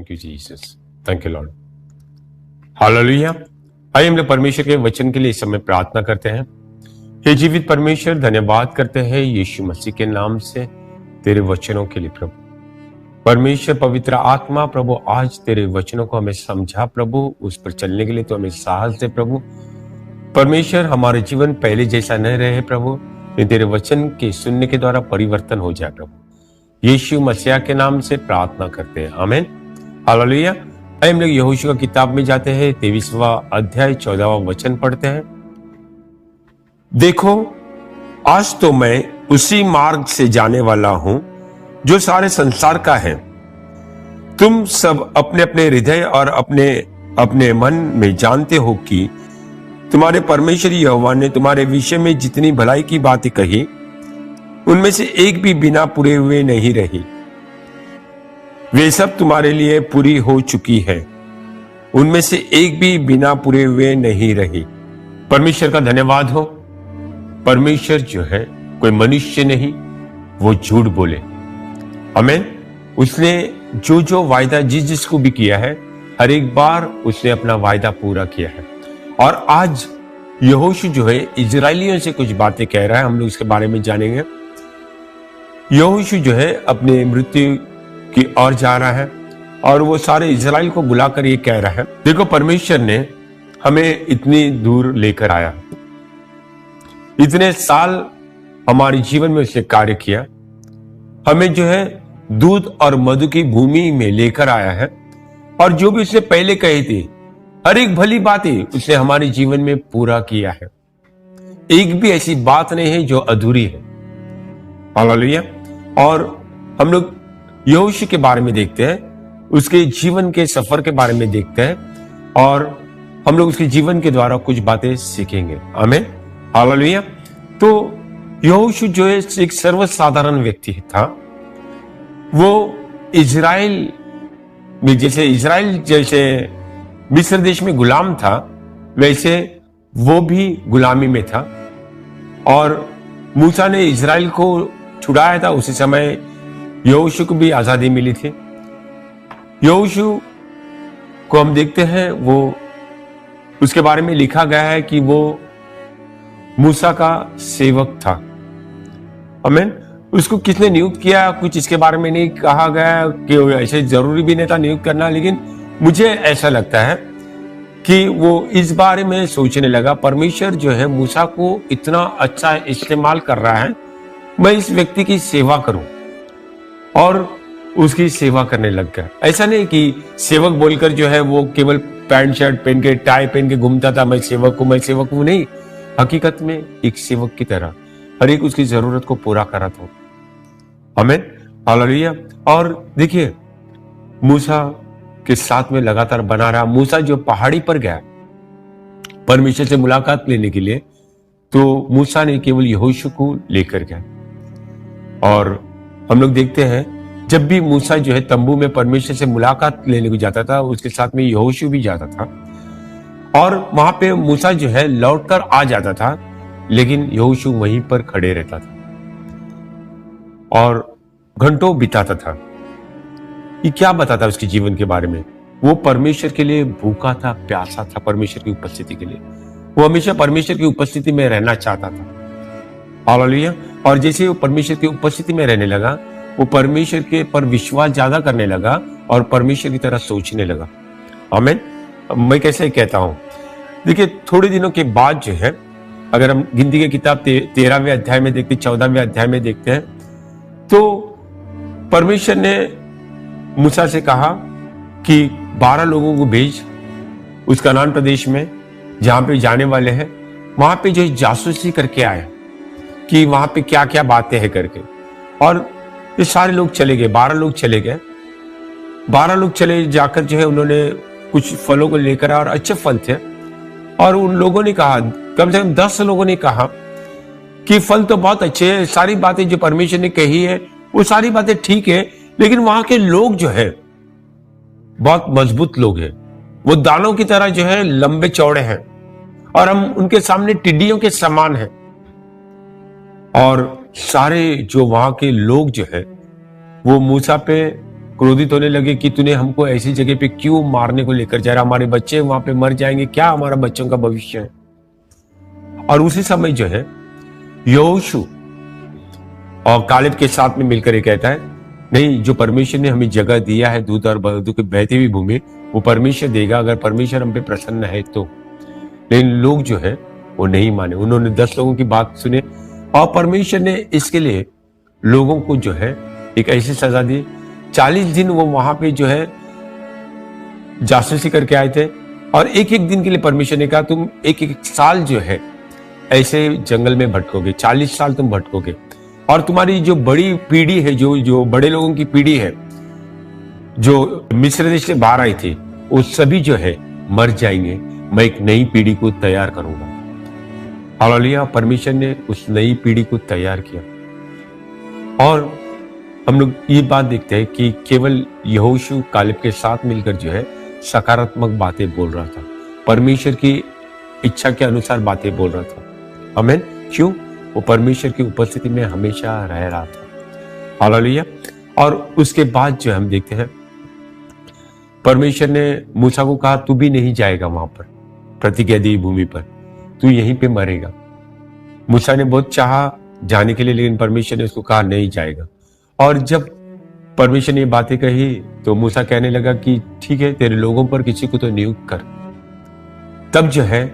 Thank you Jesus, thank you Lord. Hallelujah. आइए हम लोग परमेश्वर के वचन के लिए इस समय प्रार्थना करते हैं। हे जीवित परमेश्वर, धन्यवाद करते हैं यीशु मसीह के नाम से तेरे वचनों के लिए प्रभु। परमेश्वर पवित्र आत्मा प्रभु, आज तेरे वचनों को हमें समझा प्रभु, उस पर चलने के लिए तो हमें साहस दे प्रभु। परमेश्वर, हमारे जीवन पहले जैसा न रहे प्रभु, ये तेरे वचन के सुनने के द्वारा परिवर्तन हो जाए प्रभु। यीशु मसीह के नाम से प्रार्थना करते हैं, आमीन। हालेलुया। हम लोग यहोशू की किताब में जाते हैं, 23वां अध्याय 14वां वचन पढ़ते हैं। देखो, आज तो मैं उसी मार्ग से जाने वाला हूं जो सारे संसार का है। तुम सब अपने अपने हृदय और अपने अपने मन में जानते हो कि तुम्हारे परमेश्वर यहोवा ने तुम्हारे विषय में जितनी भलाई की बातें कही, उनमें से एक भी बिना पूरे हुए नहीं रही। वे सब तुम्हारे लिए पूरी हो चुकी है, उनमें से एक भी बिना पूरे हुए नहीं रही। परमेश्वर का धन्यवाद हो। परमेश्वर जो है कोई मनुष्य नहीं, वो झूठ बोले, आमीन। उसने जो जो वायदा जिसको भी किया है, हर एक बार उसने अपना वायदा पूरा किया है। और आज यहोशू जो है इजरायलियों से कुछ बातें कह रहा है, हम लोग इसके बारे में जानेंगे। यहोशू जो है अपने मृत्यु की ओर जा रहा है और वो सारे इजराइल को बुलाकर ये कह रहा है, देखो परमेश्वर ने हमें इतनी दूर लेकर आया, इतने साल हमारे जीवन में उसने कार्य किया, हमें जो है दूध और मधु की भूमि में लेकर आया है, और जो भी उसने पहले कही थी हर एक भली बातें उसने हमारे जीवन में पूरा किया है। एक भी ऐसी बात नहीं है जो अधूरी है। हालेलुया। और हम लोग यहोशू के बारे में देखते हैं, उसके जीवन के सफर के बारे में देखते हैं, और हम लोग उसके जीवन के द्वारा कुछ बातें सीखेंगे, आमीन। हालेलुया। तो यहोशू जो है एक सर्वसाधारण व्यक्ति था। वो इजराइल में, जैसे इजराइल जैसे मिस्र देश में गुलाम था, वैसे वो भी गुलामी में था। और मूसा ने इजराइल को छुड़ाया था, उसी समय यहोशू को भी आजादी मिली थी। यहोशू को हम देखते हैं, वो उसके बारे में लिखा गया है कि वो मूसा का सेवक था, आमीन। उसको किसने नियुक्त किया, कुछ इसके बारे में नहीं कहा गया कि ऐसे जरूरी भी नहीं था नियुक्त करना, लेकिन मुझे ऐसा लगता है कि वो इस बारे में सोचने लगा, परमेश्वर जो है मूसा को इतना अच्छा इस्तेमाल कर रहा है, मैं इस व्यक्ति की सेवा करूं, और उसकी सेवा करने लग गया। ऐसा नहीं कि सेवक बोलकर जो है वो केवल पैंट शर्ट पहन के टाई पहन के घूमता था, मैं सेवक हूं, नहीं। हकीकत में एक सेवक की तरह हर एक उसकी जरूरत को पूरा करा था, आमीन। हालेलुया। और देखिए, मूसा के साथ में लगातार बना रहा। मूसा जो पहाड़ी पर गया परमेश्वर से मुलाकात लेने के लिए, तो मूसा ने केवल यहोशू को लेकर गया। और हम लोग देखते हैं, जब भी मूसा जो है तंबू में परमेश्वर से मुलाकात लेने को जाता था, उसके साथ में यहोशू भी जाता था, और वहां पे मूसा जो है लौटकर आ जाता था, लेकिन यहोशू वहीं पर खड़े रहता था और घंटों बिताता था। ये क्या बताता उसके जीवन के बारे में? वो परमेश्वर के लिए भूखा था, प्यासा था, परमेश्वर की उपस्थिति के लिए। वो हमेशा परमेश्वर की उपस्थिति में रहना चाहता था। हालेलुया। और जैसे वो परमेश्वर की उपस्थिति में रहने लगा, वो परमेश्वर के पर विश्वास ज्यादा करने लगा और परमेश्वर की तरह सोचने लगा, आमीन। मैं कैसे कहता हूं, देखिए थोड़े दिनों के बाद जो है, अगर हम गिनती की किताब 13वें अध्याय में देखते, 14वें अध्याय में देखते हैं, तो परमेश्वर ने मूसा से कहा कि 12 लोगों को भेज उस कनान प्रदेश में जहां पे जाने वाले हैं, वहां पे जो जासूसी करके आए कि वहां पे क्या क्या बातें हैं करके। और ये सारे लोग चले गए, 12 लोग चले गए। 12 लोग चले जाकर जो है उन्होंने कुछ फलों को लेकर आए, और अच्छे फल थे। और उन लोगों ने कहा, कम से कम 10 लोगों ने कहा कि फल तो बहुत अच्छे हैं, सारी बातें जो परमेश्वर ने कही है वो सारी बातें ठीक है, लेकिन वहां के लोग जो है बहुत मजबूत लोग हैं, वो दानों की तरह जो है लंबे चौड़े हैं, और हम उनके सामने टिड्डियों के समान हैं। और सारे जो वहां के लोग जो है वो मूसा पे क्रोधित होने लगे कि तूने हमको ऐसी जगह पे क्यों मारने को लेकर जा रहा, हमारे बच्चे वहां पे मर जाएंगे, क्या हमारा बच्चों का भविष्य है। और उसी समय जो है यहोशू और कालेब के साथ में मिलकर ये कहता है, नहीं, जो परमेश्वर ने हमें जगह दिया है दूध और मधु की बहती हुई भूमि, वो परमेश्वर देगा अगर परमेश्वर हम पे प्रसन्न है तो। लेकिन लोग जो है वो नहीं माने, उन्होंने 10 लोगों की बात सुने और परमेश्वर ने इसके लिए लोगों को जो है एक ऐसी सजा दी। 40 दिन वो वहां पे जो है जासूसी करके आए थे और एक एक दिन के लिए परमेश्वर ने कहा तुम एक एक साल जो है ऐसे जंगल में भटकोगे, 40 साल तुम भटकोगे और तुम्हारी जो बड़ी पीढ़ी है, जो बड़े लोगों की पीढ़ी है जो मिस्र देश से बाहर आई थी, वो सभी जो है मर जाएंगे, मैं एक नई पीढ़ी को तैयार करूंगा। हालेलुया। परमेश्वर ने उस नई पीढ़ी को तैयार किया। और हम लोग ये बात देखते हैं कि केवल यहोशू कालेब के साथ मिलकर जो है सकारात्मक बातें बोल रहा था, परमेश्वर की इच्छा के अनुसार बातें बोल रहा था। आमीन। क्यों? वो परमेश्वर की उपस्थिति में हमेशा रह रहा था। हालेलुया। और उसके बाद जो हम देखते हैं परमेश्वर ने मूसा को कहा तू भी नहीं जाएगा वहां पर प्रतिज्ञा दी भूमि पर, तू यहीं पे मरेगा। मूसा ने बहुत चाहा जाने के लिए, लेकिन परमेश्वर ने उसको कहा नहीं जाएगा। और जब परमेश्वर ने ये बातें कही तो मूसा कहने लगा कि ठीक है, तेरे लोगों पर किसी को तो नियुक्त कर। तब जो है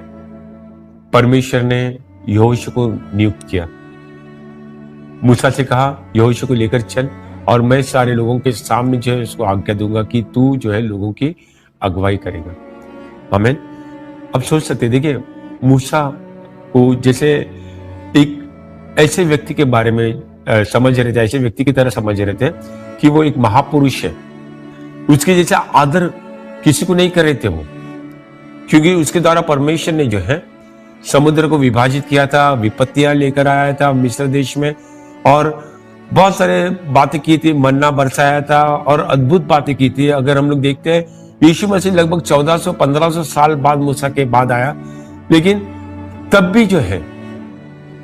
परमेश्वर ने यहोशू को नियुक्त किया। मूसा से कहा यहोशू को लेकर चल और मैं सारे लोगों के सामने जो है उसको आज्ञा दूंगा कि तू जो है लोगों की अगुवाई करेगा। आमीन। अब सोच सकते, देखिए मूसा को जैसे एक ऐसे व्यक्ति के बारे में समझ रहे थे, ऐसे व्यक्ति की तरह समझ रहे थे कि वो एक महापुरुष है, उसके जैसा आदर किसी को नहीं कर रहे थे वो, क्योंकि उसके द्वारा परमेश्वर ने जो है समुद्र को विभाजित किया था, विपत्तियां लेकर आया था मिस्र देश में और बहुत सारे बातें की थी, मन्ना बरसाया था और अद्भुत बातें की थी। अगर हम लोग देखते हैं यीशु मसीह लगभग 1400-1500 साल बाद मूसा के बाद आया, लेकिन तब भी जो है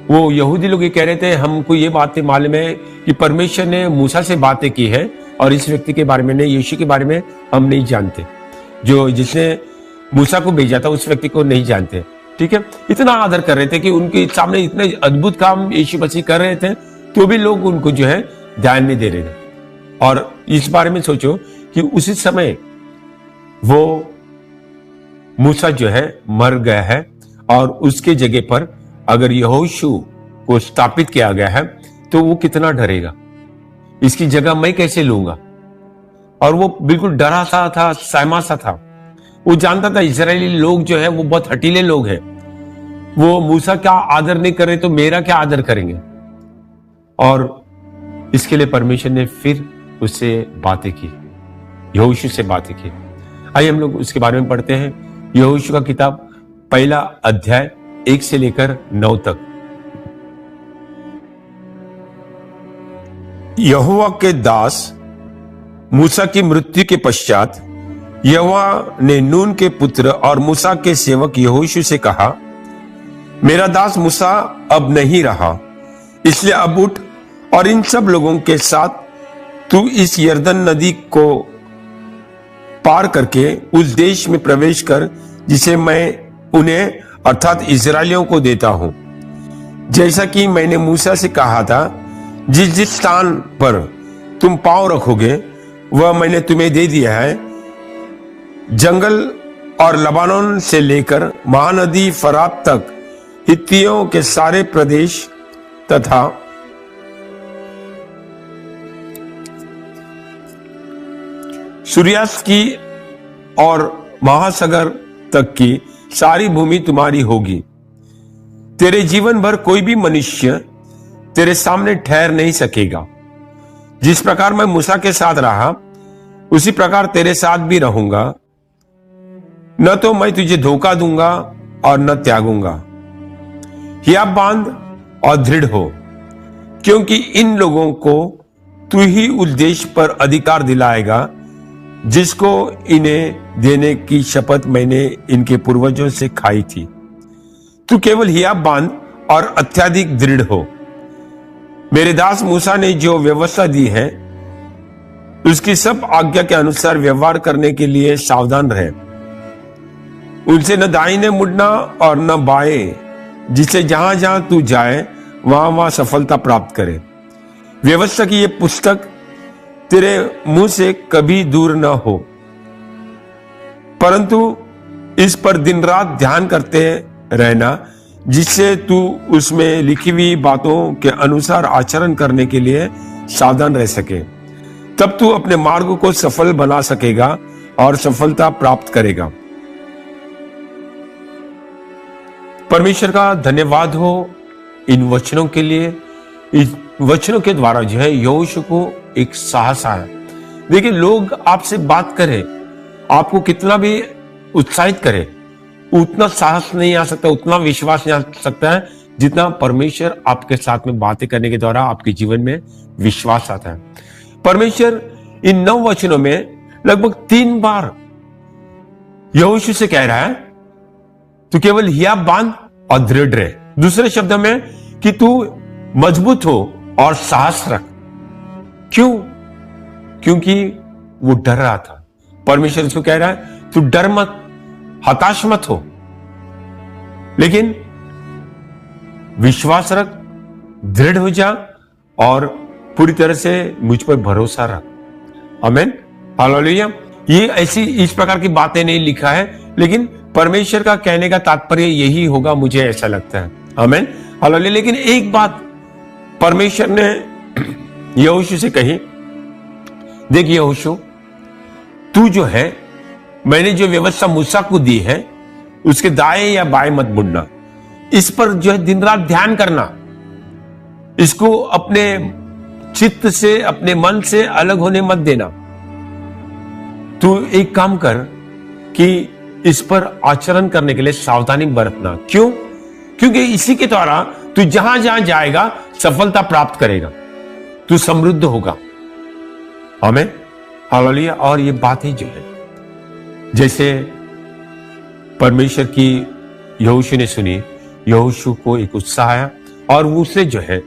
वो यहूदी लोग ये कह रहे थे हमको ये बातें मालूम है कि परमेश्वर ने मूसा से बातें की है और इस व्यक्ति के बारे में नहीं, यीशु के बारे में हम नहीं जानते, जो जिसने मूसा को भेजा था उस व्यक्ति को नहीं जानते। ठीक है, इतना आदर कर रहे थे कि उनके सामने इतने अद्भुत काम यीशु मसीह कर रहे थे तो भी लोग उनको जो है ध्यान नहीं दे रहे थे। और इस बारे में सोचो कि उसी समय वो मूसा जो है मर गया है और उसके जगह पर अगर यहोशू को स्थापित किया गया है तो वो कितना डरेगा, इसकी जगह मैं कैसे लूंगा। और वो बिल्कुल डरा सा था, सहमा सा था। वो जानता था इजरायली लोग जो है वो बहुत हटीले लोग हैं, वो मूसा का आदर नहीं कर रहे तो मेरा क्या आदर करेंगे। और इसके लिए परमेश्वर ने फिर उससे बातें की, यहोशू से बातें की। आइए हम लोग उसके बारे में पढ़ते हैं। यहोशू का किताब पहला अध्याय 1 से लेकर 9 तक। यहोवा के दास मूसा की मृत्यु के पश्चात यहोवा ने नून के पुत्र और मूसा के सेवक यहोशू से कहा, मेरा दास मूसा अब नहीं रहा, इसलिए अब उठ और इन सब लोगों के साथ तू इस यरदन नदी को पार करके उस देश में प्रवेश कर जिसे मैं उन्हें अर्थात इजरायलियों को देता हूं, जैसा कि मैंने मूसा से कहा था। जिस जिस स्थान पर तुम पांव रखोगे वह मैंने तुम्हें दे दिया है, जंगल और लबानोन से लेकर महानदी फरात तक हित्तियों के सारे प्रदेश तथा सूर्यास्त की और महासागर तक की सारी भूमि तुम्हारी होगी। तेरे जीवन भर कोई भी मनुष्य तेरे सामने ठहर नहीं सकेगा। जिस प्रकार मैं मूसा के साथ रहा उसी प्रकार तेरे साथ भी रहूंगा, न तो मैं तुझे धोखा दूंगा और न त्यागूंगा। हियाब बांध और दृढ़ हो, क्योंकि इन लोगों को तू ही उस देश पर अधिकार दिलाएगा जिसको इन्हें देने की शपथ मैंने इनके पूर्वजों से खाई थी। तू केवल हियाब बांध और अत्यधिक दृढ़ हो। मेरे दास मूसा ने जो व्यवस्था दी है उसकी सब आज्ञा के अनुसार व्यवहार करने के लिए सावधान रहे। उनसे न दाहिने मुड़ना और न बाएं, जिससे जहां जहां तू जाए वहां वहां सफलता प्राप्त करे। व्यवस्था की ये पुस्तक तेरे मुंह से कभी दूर न हो, परंतु इस पर दिन रात ध्यान करते रहना, जिससे तू उसमें लिखी हुई बातों के अनुसार आचरण करने के लिए सावधान रह सके। तब तू अपने मार्ग को सफल बना सकेगा और सफलता प्राप्त करेगा। परमेश्वर का धन्यवाद हो इन वचनों के लिए। इस वचनों के द्वारा जो है यहोशू को एक साहस आया। देखिए, लोग आपसे बात करें, आपको कितना भी उत्साहित करे, उतना साहस नहीं आ सकता, उतना विश्वास नहीं आ सकता है जितना परमेश्वर आपके साथ में बातें करने के द्वारा आपके जीवन में विश्वास आता है। परमेश्वर इन 9 वचनों में लगभग 3 बार यहोशू से कह रहा है तू केवल हिया बांध और दृढ़ रहे। दूसरे शब्दों में कि तू मजबूत हो और साहस रख। क्यों? क्योंकि वो डर रहा था। परमेश्वर उसको कह रहा है तू डर मत, हताश मत हो, लेकिन विश्वास रख, दृढ़ हो जा और पूरी तरह से मुझ पर भरोसा रख। आमीन, हालेलुया। ये ऐसी इस प्रकार की बातें नहीं लिखा है, लेकिन परमेश्वर का कहने का तात्पर्य यही होगा, मुझे ऐसा लगता है। आमीन, हालेलुया। लेकिन एक बात परमेश्वर ने यहोशू से कही, देख यहोशू, तू जो है, मैंने जो व्यवस्था मूसा को दी है उसके दाएं या बाएं मत मुड़ना। इस पर जो है दिन रात ध्यान करना, इसको अपने चित्त से, अपने मन से अलग होने मत देना। तू एक काम कर कि इस पर आचरण करने के लिए सावधानी बरतना। क्यों? क्योंकि इसी के द्वारा तू जहां जहां जाएगा सफलता प्राप्त करेगा, तू समृद्ध होगा। आमीन, हालेलुया। और ये बात ही जो है, जैसे परमेश्वर की यहोशू ने सुनी, यहोशू को एक उत्साह आया और उससे जो है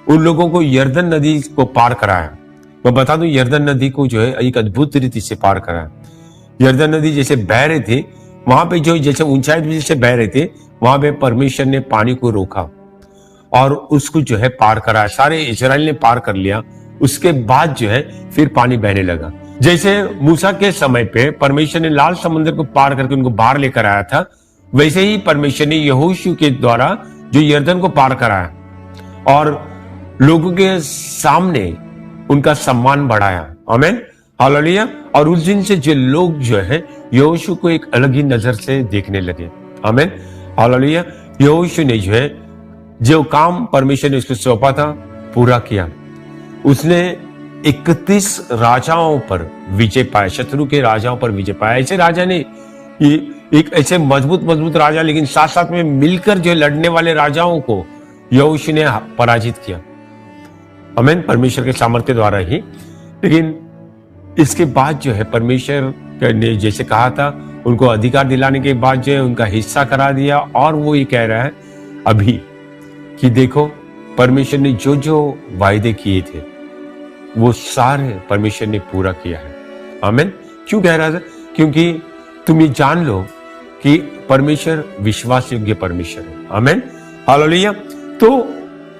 उन लोगों को यरदन नदी को पार कराया। मैं बता दूं, यरदन नदी को जो है एक अद्भुत रीति से पार कराया। यरदन नदी जैसे बह रही थी, वहां पे जो जैसे ऊंचाई पे जैसे बह रहे थे, वहां पे परमेश्वर ने पानी को रोका और उसको जो है पार कराया। सारे इस्राएल ने पार कर लिया। उसके बाद जो है फिर पानी बहने लगा। जैसे मूसा के समय पे परमेश्वर ने लाल समुद्र को पार करके उनको बाहर लेकर आया था, वैसे ही परमेश्वर ने यहोशू के द्वारा जो यरदन को पार कराया और लोगों के सामने उनका सम्मान बढ़ाया। आमीन, हालेलुया। और उस दिन से जो लोग जो है यहोशू को एक अलग ही नजर से देखने लगे। आमीन, हालेलुया। यहोशू ने जो है जो काम परमेश्वर ने उसको सौंपा था पूरा किया। उसने 31 राजाओं पर विजय पाया, शत्रु के राजाओं पर विजय पाया। ऐसे राजा ने एक ऐसे मजबूत राजा, लेकिन साथ साथ में मिलकर जो लड़ने वाले राजाओं को यहोशू ने पराजित किया। आमीन, परमेश्वर के सामर्थ्य द्वारा ही। लेकिन इसके बाद जो है परमेश्वर ने जैसे कहा था, उनको अधिकार दिलाने के बाद जो है उनका हिस्सा करा दिया। और वो ये कह रहा है अभी कि देखो, परमेश्वर ने जो जो वायदे किए थे वो सारे परमेश्वर ने पूरा किया है। आमीन। क्यों कह रहा था? क्योंकि तुम ये जान लो कि परमेश्वर विश्वास योग्य परमेश्वर है। आमीन, हालेलुया। तो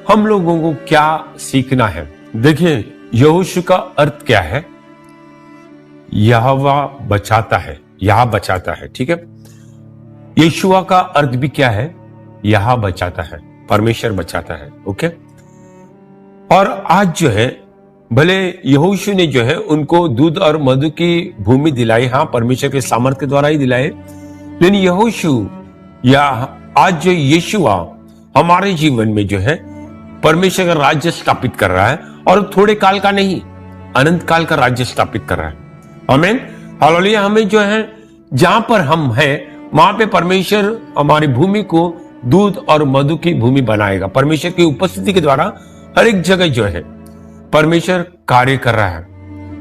हम लोगों को क्या सीखना है? देखिए, यहोशू का अर्थ क्या है? यहोवा बचाता है, यह बचाता है। ठीक है। यीशुआ का अर्थ भी क्या है? यह बचाता है, परमेश्वर बचाता है। ओके। और आज जो है, भले यहोशू ने जो है उनको दूध और मधु की भूमि दिलाई, हाँ, परमेश्वर के सामर्थ्य के द्वारा ही दिलाए, लेकिन यहोशू या आज जो यीशुआ हमारे जीवन में जो है परमेश्वर का राज्य स्थापित कर रहा है, और थोड़े काल का नहीं, अनंत काल का राज्य स्थापित कर रहा है। आमीन, हालेलुया। हमें जो है जहां पर हम हैं वहां पे परमेश्वर हमारी भूमि को दूध और मधु की भूमि बनाएगा। परमेश्वर की उपस्थिति के द्वारा हर एक जगह जो है परमेश्वर कार्य कर रहा है।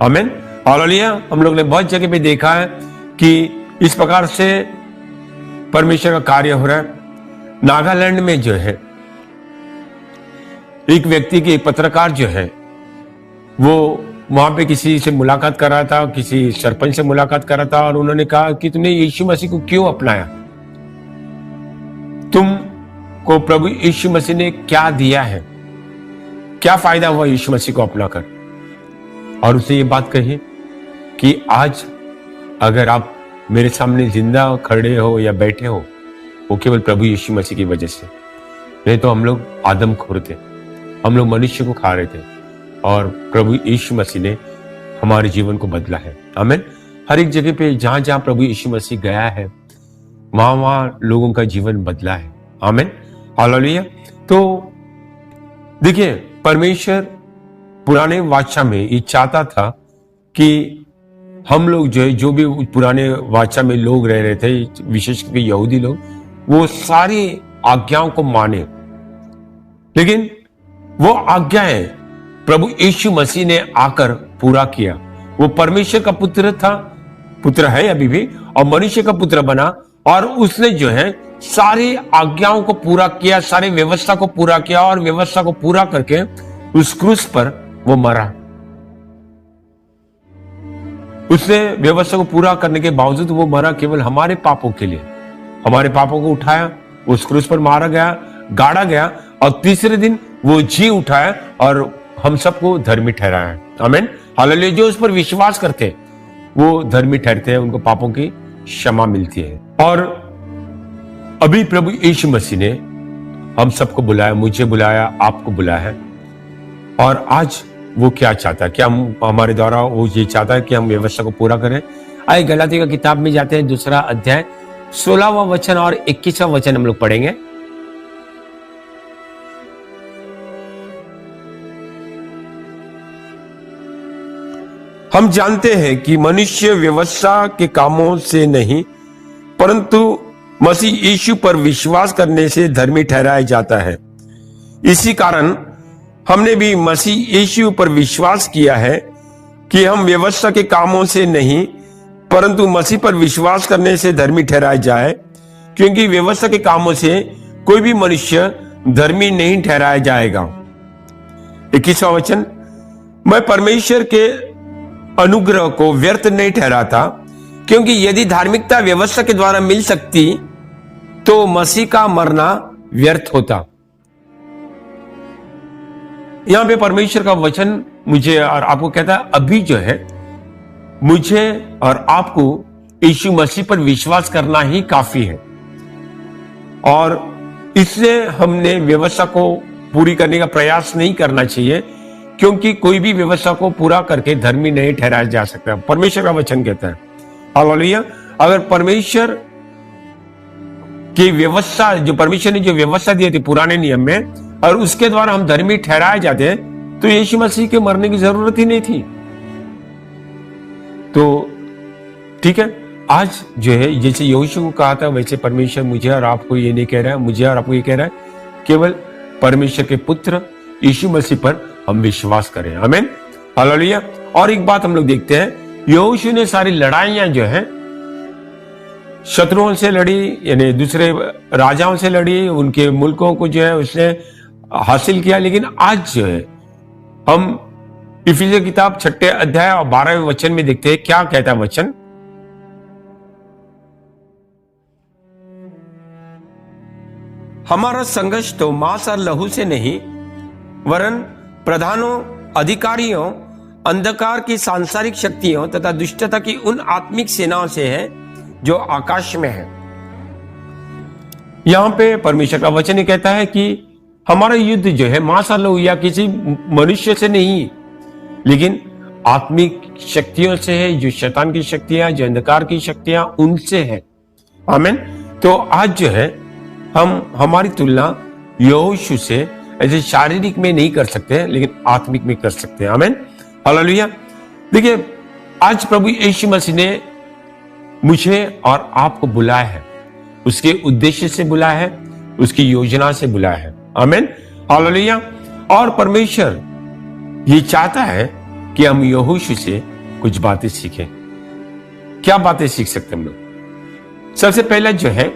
आमीन, हालेलुया। हम लोग ने बहुत जगह पे देखा है कि इस प्रकार से परमेश्वर का कार्य हो रहा है। नागालैंड में जो है एक व्यक्ति की, एक पत्रकार जो है वो वहां पे किसी से मुलाकात कर रहा था, किसी सरपंच से मुलाकात कर रहा था, और उन्होंने कहा कि तुमने यीशु मसीह को क्यों अपनाया, तुमको प्रभु यीशु मसीह ने क्या दिया है, क्या फायदा हुआ यीशु मसीह को अपनाकर। और उसने ये बात कही कि आज अगर आप मेरे सामने जिंदा खड़े हो या बैठे हो, वो केवल प्रभु यीशु मसीह की वजह से। नहीं तो हम लोग आदमखोर थे, हम लोग मनुष्य को खा रहे थे, और प्रभु यीशु मसीह ने हमारे जीवन को बदला है। आमीन। हर एक जगह पे जहां जहां प्रभु यीशु मसीह गया है, वहां वहां लोगों का जीवन बदला है। आमीन, हालेलुया। तो देखिए, परमेश्वर पुराने वाचा में ये चाहता था कि हम लोग जो है, जो भी पुराने वाचा में लोग रह रहे थे, विशेषकर यहूदी लोग, वो सारी आज्ञाओं को माने। लेकिन वो आज्ञाएं प्रभु यीशु मसीह ने आकर पूरा किया। वो परमेश्वर का पुत्र था, पुत्र है अभी भी, और मनुष्य का पुत्र बना, और उसने जो है सारी आज्ञाओं को पूरा किया, सारी व्यवस्था को पूरा किया, और व्यवस्था को पूरा करके उस क्रूस पर वो मरा। उसने व्यवस्था को पूरा करने के बावजूद वो मरा केवल हमारे पापों के लिए। हमारे पापों को उठाया, उस क्रूस पर मारा गया, गाड़ा गया, और तीसरे दिन वो जी उठाया और हम सबको धर्मी ठहराया। आमीन, हालेलुया। जो उस पर विश्वास करते हैं वो धर्मी ठहरते हैं, उनको पापों की क्षमा मिलती है। और अभी प्रभु यीशु मसीह ने हम सबको बुलाया, मुझे बुलाया, आपको बुलाया है। और आज वो क्या चाहता है, क्या हम हमारे द्वारा वो ये चाहता है कि हम व्यवस्था को पूरा करें। आइए गलातियों की किताब में जाते हैं, 2 अध्याय 16वां वचन और 21वां वचन हम लोग पढ़ेंगे। हम जानते हैं कि मनुष्य व्यवस्था के कामों से नहीं, परंतु मसीह यीशु पर विश्वास करने से धर्मी ठहराया जाता है। इसी कारण हमने भी मसीह यीशु पर विश्वास किया है कि हम व्यवस्था के कामों से नहीं, परंतु मसीह पर विश्वास करने से धर्मी ठहराया जाए, क्योंकि व्यवस्था के कामों से कोई भी मनुष्य धर्मी नहीं ठहराया जाएगा। 21वां वचन, मैं परमेश्वर के अनुग्रह को व्यर्थ नहीं ठहराता, क्योंकि यदि धार्मिकता व्यवस्था के द्वारा मिल सकती तो मसीह का मरना व्यर्थ होता। यहां पे परमेश्वर का वचन मुझे और आपको कहता है, अभी जो है मुझे और आपको यीशु मसीह पर विश्वास करना ही काफी है, और इससे हमने व्यवस्था को पूरी करने का प्रयास नहीं करना चाहिए, क्योंकि कोई भी व्यवस्था को पूरा करके धर्मी नहीं ठहराया जा सकता। परमेश्वर का वचन कहता है, हालेलुया। अगर परमेश्वर की व्यवस्था, जो परमेश्वर ने जो व्यवस्था दी थी पुराने नियम में, और उसके द्वारा हम धर्मी ठहराए जाते हैं, तो यीशु मसीह के मरने की जरूरत ही नहीं थी। तो ठीक है, आज जो है जैसे यहोशू को कहा था, वैसे परमेश्वर मुझे और आपको ये नहीं कह रहा है, मुझे और आपको ये कह रहा है, केवल परमेश्वर के पुत्र यीशु मसीह पर हम विश्वास करें। आमीन, हालेलुया। और एक बात हम लोग देखते हैं, यहोशू ने सारी लड़ाइयां जो है शत्रुओं से लड़ी, यानी दूसरे राजाओं से लड़ी, उनके मुल्कों को जो है उसने हासिल किया। लेकिन आज जो है हम इफिसियों किताब 6 अध्याय और 12वें वचन में देखते हैं, क्या कहता है वचन। हमारा संघर्ष तो मांस और लहू से नहीं, वरन प्रधानों, अधिकारियों, अंधकार की सांसारिक शक्तियों तथा दुष्टता की उन आत्मिक सेनाओं से है जो आकाश में है। यहां पे परमेश्वर का वचन ही कहता है कि हमारा युद्ध जो है मांस और लहू या किसी मनुष्य से नहीं, लेकिन आत्मिक शक्तियों से है, जो शैतान की शक्तियां, जो अंधकार की शक्तियां, उनसे है। आमीन। तो आज जो है हम हमारी तुलना यहोशू से ऐसे शारीरिक में नहीं कर सकते, लेकिन आत्मिक में कर सकते हैं। आमीन, हालेलुया। देखिए, आज प्रभु यीशु मसीह ने मुझे और आपको बुलाया है, उसके उद्देश्य से बुलाया है, उसकी योजना से बुलाया है। आमीन, हालेलुया। और परमेश्वर ये चाहता है कि हम यहोशू से कुछ बातें सीखें। क्या बातें सीख सकते हम लोग? सबसे पहला जो है,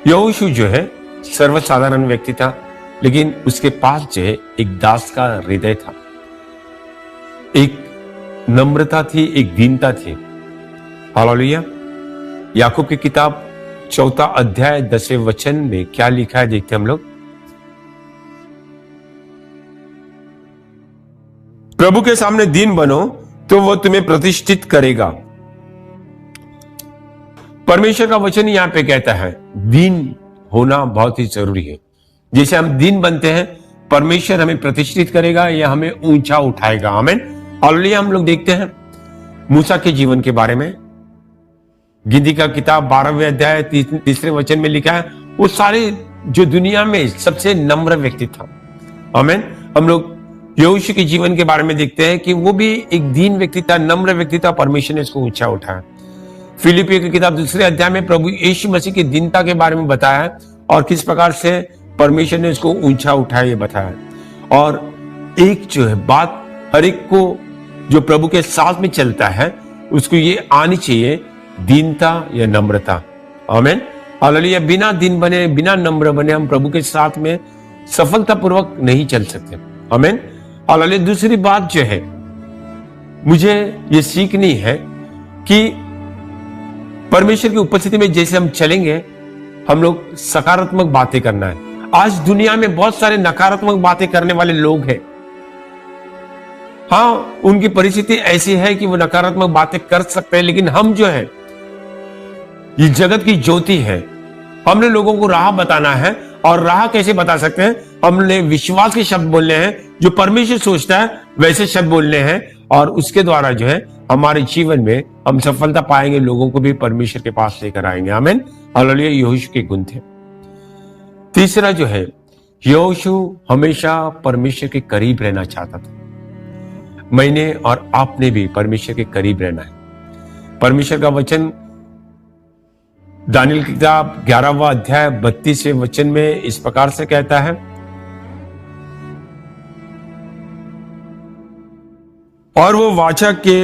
यहोशू जो है सर्वसाधारण व्यक्ति था, लेकिन उसके पास जो है एक दास का हृदय था, एक नम्रता थी, एक दीनता थी। हालेलुया। याकूब की किताब 4 अध्याय 10वें वचन में क्या लिखा है, देखते हम लोग। प्रभु के सामने दीन बनो तो वो तुम्हें प्रतिष्ठित करेगा। परमेश्वर का वचन यहां पे कहता है दीन होना बहुत ही जरूरी है। जैसे हम दीन बनते हैं, परमेश्वर हमें प्रतिष्ठित करेगा या हमें ऊंचा उठाएगा। आमीन। हालेलुया। हम लोग देखते हैं मूसा के जीवन के बारे में। गिनती का किताब 12वें अध्याय 3 वचन में लिखा है, वो सारे जो दुनिया में सबसे नम्र व्यक्ति था। आमीन। हम लोग यहोशू के जीवन के बारे में देखते हैं कि वो भी एक दीन व्यक्ति था, नम्र व्यक्ति था, परमेश्वर ने उसको ऊंचा उठाया। फिलिपियों की किताब 2 अध्याय में प्रभु यीशु मसीह की दीनता के बारे में बताया और किस प्रकार से परमेश्वर ने उसको ऊंचा उठाया ये बताया। और एक जो है बात हर एक को जो प्रभु के साथ में चलता है उसको ये आनी चाहिए, दीनता या नम्रता। आमीन। हालेलुया। बिना दीन बने, बिना नम्र बने हम प्रभु के साथ में सफलतापूर्वक नहीं चल सकते। आमीन। हालेलुया। दूसरी बात जो है मुझे ये सीखनी है कि परमेश्वर की उपस्थिति में जैसे हम चलेंगे, हम लोग सकारात्मक बातें करना है। आज दुनिया में बहुत सारे नकारात्मक बातें करने वाले लोग हैं। हाँ, उनकी परिस्थिति ऐसी है कि वो नकारात्मक बातें कर सकते हैं, लेकिन हम जो है ये जगत की ज्योति है, हमने लोगों को राह बताना है। और राह कैसे बता सकते हैं? हमने विश्वास के शब्द बोलने हैं, जो परमेश्वर सोचता है वैसे शब्द बोलने हैं, और उसके द्वारा जो है हमारे जीवन में हम सफलता पाएंगे, लोगों को भी परमेश्वर के पास लेकर आएंगे। आमीन। हालेलुया। यहोशू के गुण थे। तीसरा जो है, यहोशू हमेशा परमेश्वर के करीब रहना चाहता था। मैंने और आपने भी परमेश्वर के करीब रहना है। परमेश्वर का वचन दानियल की किताब 11वां अध्याय 32वें वचन में इस प्रकार से कहता है, और वो वाचा के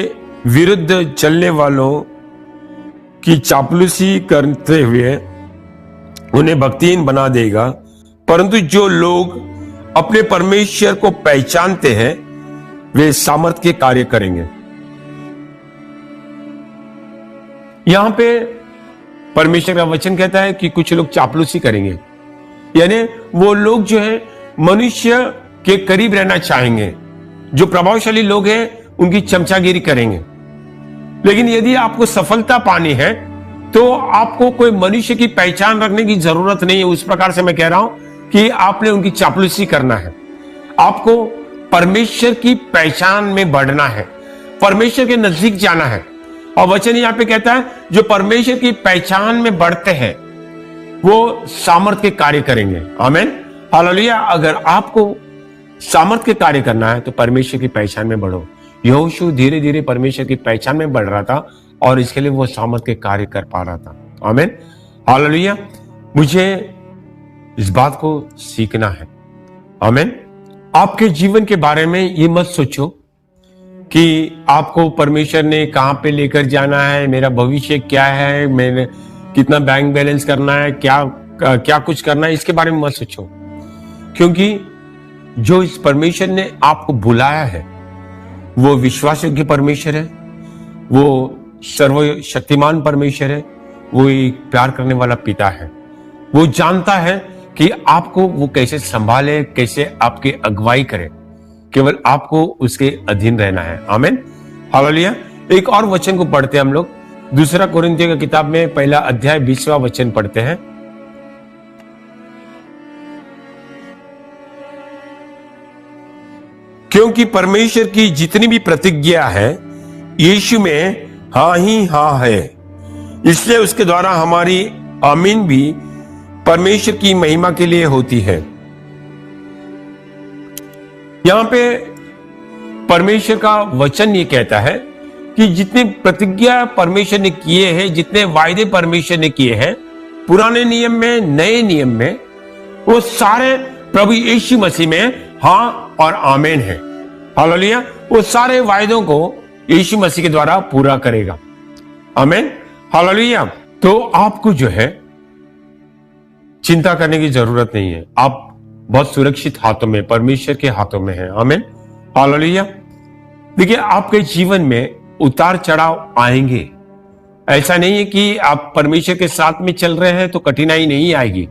विरुद्ध चलने वालों की चापलूसी करते हुए उन्हें भक्तिहीन बना देगा, परंतु जो लोग अपने परमेश्वर को पहचानते हैं वे सामर्थ के कार्य करेंगे। यहां पे परमेश्वर का वचन कहता है कि कुछ लोग चापलूसी करेंगे, यानी वो लोग जो है मनुष्य के करीब रहना चाहेंगे। जो प्रभावशाली लोग हैं उनकी चमचागिरी करेंगे। लेकिन यदि आपको सफलता पानी है तो आपको कोई मनुष्य की पहचान रखने की जरूरत नहीं है। उस प्रकार से मैं कह रहा हूं कि आपने उनकी चापलूसी करना है। आपको परमेश्वर की पहचान में बढ़ना है, परमेश्वर के नजदीक जाना है। और वचन यहां पे कहता है जो परमेश्वर की पहचान में बढ़ते हैं वो सामर्थ के कार्य करेंगे। आमीन। हालेलुया। अगर आपको सामर्थ के कार्य करना है तो परमेश्वर की पहचान में बढ़ो। यहोशू धीरे धीरे परमेश्वर की पहचान में बढ़ रहा था और इसके लिए वो सामर्थ के कार्य कर पा रहा था। आमीन। हालेलुया। मुझे इस बात को सीखना है। आमीन। आपके जीवन के बारे में ये मत सोचो कि आपको परमेश्वर ने कहां पे लेकर जाना है, मेरा भविष्य क्या है, मैंने कितना बैंक बैलेंस करना है, क्या कुछ करना है, इसके बारे में मत सोचो। क्योंकि जो इस परमेश्वर ने आपको बुलाया है वो विश्वास योग्य परमेश्वर है, वो सर्वशक्तिमान परमेश्वर है, वो एक प्यार करने वाला पिता है। वो जानता है कि आपको वो कैसे संभाले, कैसे आपकी अगुवाई करे। केवल आपको उसके अधीन रहना है। आमीन। हालेलुया। एक और वचन को पढ़ते हैं हम लोग। 2 कोरिन्थियों की किताब में 1 अध्याय 20वां वचन पढ़ते हैं। क्योंकि परमेश्वर की जितनी भी प्रतिज्ञा है यीशु में हाँ ही हाँ है, इसलिए उसके द्वारा हमारी आमीन भी परमेश्वर की महिमा के लिए होती है। यहां पे परमेश्वर का वचन ये कहता है कि जितनी प्रतिज्ञा परमेश्वर ने किए हैं, जितने वायदे परमेश्वर ने किए हैं पुराने नियम में, नए नियम में, वो सारे प्रभु यीशु मसीह में हाँ और आमीन है। हालेलुया। वो सारे वायदों को यीशु मसीह के द्वारा पूरा करेगा। आमीन। हालेलुया। तो आपको जो है चिंता करने की जरूरत नहीं है। आप बहुत सुरक्षित हाथों में, परमेश्वर के हाथों में है। आमीन। हालेलुया। देखिए, आपके जीवन में उतार चढ़ाव आएंगे। ऐसा नहीं है कि आप परमेश्वर के साथ में चल रहे हैं तो कठिनाई नहीं आएगी,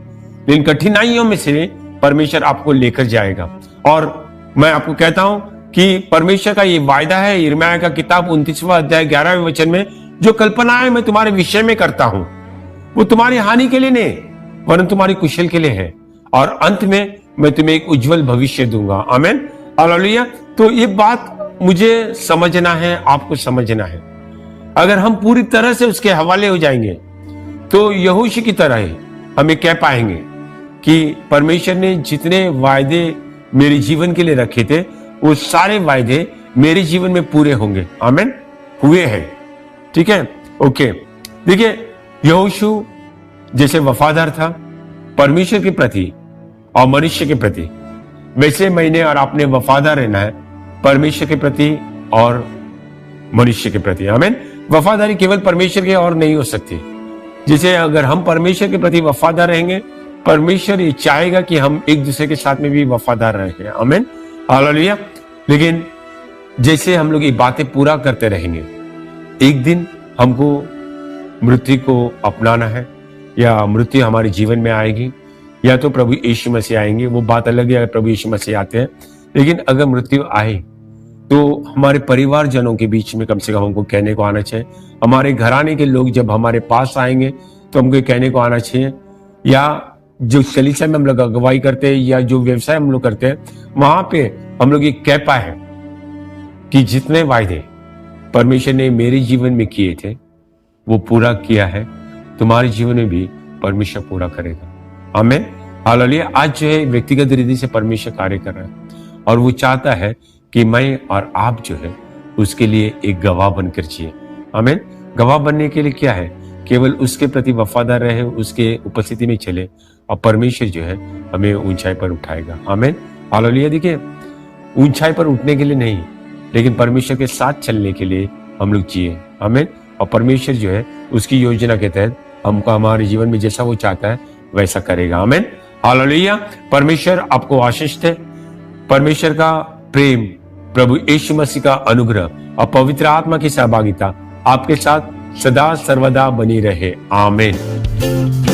लेकिन कठिनाइयों में से परमेश्वर आपको लेकर जाएगा। और मैं आपको कहता हूं कि परमेश्वर का ये वायदा है, यिर्मयाह का किताब 29वां अध्याय 11वें वचन में, जो कल्पनाएं मैं तुम्हारे विषय में करता हूं वो तुम्हारी हानि के लिए नहीं वरन तुम्हारी कुशल के लिए है, और अंत में मैं तुम्हें एक उज्जवल भविष्य दूंगा। आमीन, हालेलुया। तो ये बात मुझे समझना है, आपको समझना है। अगर हम पूरी तरह से उसके हवाले हो जाएंगे तो यहोशू की तरह ही हमें कह पाएंगे कि परमेश्वर ने जितने वायदे मेरे जीवन के लिए रखे थे वो सारे वायदे मेरे जीवन में पूरे होंगे। आमीन, हुए हैं। ठीक है, ओके। देखिए, यहोशू जैसे वफादार था परमेश्वर के प्रति और मनुष्य के प्रति, वैसे मैंने और आपने वफादार रहना है परमेश्वर के प्रति और मनुष्य के प्रति। आमीन। वफादारी केवल परमेश्वर के और नहीं हो सकती। जैसे अगर हम परमेश्वर के प्रति वफादार रहेंगे, परमेश्वर ये चाहेगा कि हम एक दूसरे के साथ में भी वफादार रहें। आमीन, हालेलुया। लेकिन जैसे हम लोग ये बातें पूरा करते रहेंगे, एक दिन हमको मृत्यु को अपनाना है, या मृत्यु हमारे जीवन में आएगी, या तो प्रभु यीशु मसीह आएंगे। वो बात अलग है अगर प्रभु यीशु मसीह आते हैं, लेकिन अगर मृत्यु आए तो हमारे परिवारजनों के बीच में कम से कम हमको कहने को आना चाहिए। हमारे घराने के लोग जब हमारे पास आएंगे तो हमको कहने को आना चाहिए, या जो कलीसिया में हम लोग अगुवाई करते हैं या जो व्यवसाय हम लोग करते हैं वहां पे हम लोग ये कह पाए कि जितने वायदे परमेश्वर ने मेरे जीवन में किए थे वो पूरा किया है, तुम्हारे जीवन में भी परमेश्वर पूरा करेगा। आमीन, हालेलुया। आज जो है व्यक्तिगत रीति से परमेश्वर कार्य कर रहा है और वो चाहता है कि मैं और आप जो है उसके लिए एक गवाह बनकर जिए। आमीन। गवाह बनने के लिए क्या है? केवल उसके प्रति वफादार रहे, उसके उपस्थिति में चले, और परमेश्वर जो है हमें ऊंचाई पर उठाएगा। आमीन, हालेलुया। देखिए, ऊंचाई पर उठने के लिए नहीं, लेकिन परमेश्वर के साथ चलने के लिए हम लोग जिए। आमीन। और परमेश्वर जो है उसकी योजना के तहत हमको हमारे जीवन में जैसा वो चाहता है वैसा करेगा। आमीन, हालेलुया। परमेश्वर आपको आशीष दे। परमेश्वर का प्रेम, प्रभु यीशु मसीह का अनुग्रह और पवित्र आत्मा की सहभागिता आपके साथ सदा सर्वदा बनी रहे। आमीन।